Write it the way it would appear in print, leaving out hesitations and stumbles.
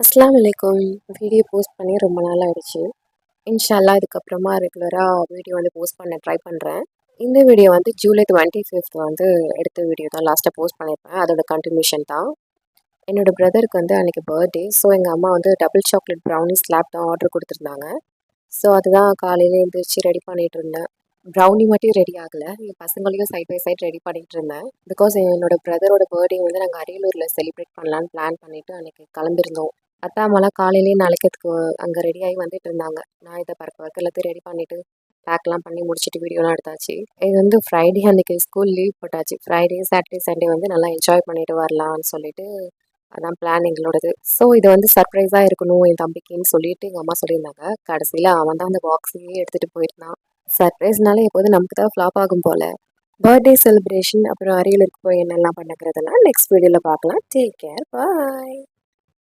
அஸ்ஸலாமு அலைக்கும். Video post பண்ணி ரொம்ப நாள் ஆயிடுச்சு. இன்ஷா அல்லாஹ் இதுக்கப்புறமா ரெகுலராக வீடியோ வந்து போஸ்ட் பண்ண ட்ரை பண்ணுறேன். இந்த வீடியோ வந்து ஜூலை 25th வந்து எடுத்த வீடியோ தான் லாஸ்ட்டாக போஸ்ட் பண்ணியிருப்பேன். அதோட கண்டினியூஷன் தான். என்னோட பிரதருக்கு வந்து அன்றைக்கி பர்த்டே. ஸோ எங்கள் அம்மா வந்து டபுள் சாக்லேட் ப்ரௌனி ஸ்லாப் தான் ஆர்டர் கொடுத்துருந்தாங்க. ஸோ அதுதான் காலையில் எழுந்திரிச்சு ரெடி பண்ணிகிட்டு இருந்தேன். ப்ரௌனி மட்டும் ரெடி ஆகலை, என் பசங்களையும் சைட் பை சைட் ரெடி பண்ணிகிட்டு இருந்தேன். பிகாஸ் என்னோட பிரதரோட பர்த்டே வந்து நாங்கள் அரியலூரில் செலிப்ரேட் பண்ணலான்னு பிளான் பண்ணிவிட்டு அன்றைக்கி கிளம்பிருந்தோம். அத்தா அம்மாலாம் காலையிலேயே நாளைக்கு அங்கே ரெடியாகி வந்துட்டு இருந்தாங்க. நான் இதை பறக்க எல்லாத்தையும் ரெடி பண்ணிவிட்டு பேக்லாம் பண்ணி முடிச்சுட்டு வீடியோலாம் எடுத்தாச்சு. இது வந்து ஃப்ரைடே அன்றைக்கி ஸ்கூல் லீவ் போட்டாச்சு. ஃப்ரைடே சாட்டர்டே சண்டே வந்து நல்லா என்ஜாய் பண்ணிட்டு வரலான்னு சொல்லிட்டு அதான் பிளான் எங்களோடது. ஸோ இது வந்து சர்ப்ரைஸாக இருக்கணும் என் தம்பிக்குன்னு சொல்லிட்டு எங்கள் அம்மா சொல்லியிருந்தாங்க. கடைசியில் அவன் தான் அந்த பாக்ஸையே எடுத்துகிட்டு போயிருந்தான். சர்ப்ரைஸ்னால எப்போதும் நமக்கு தான் ஃப்ளாப் ஆகும் போல். பர்த்டே செலிப்ரேஷன் அப்புறம் அரியலூருக்கு போய் என்னெல்லாம் பண்ணுறதெல்லாம் நெக்ஸ்ட் வீடியோவில் பார்க்கலாம். டேக் கேர், பாய்.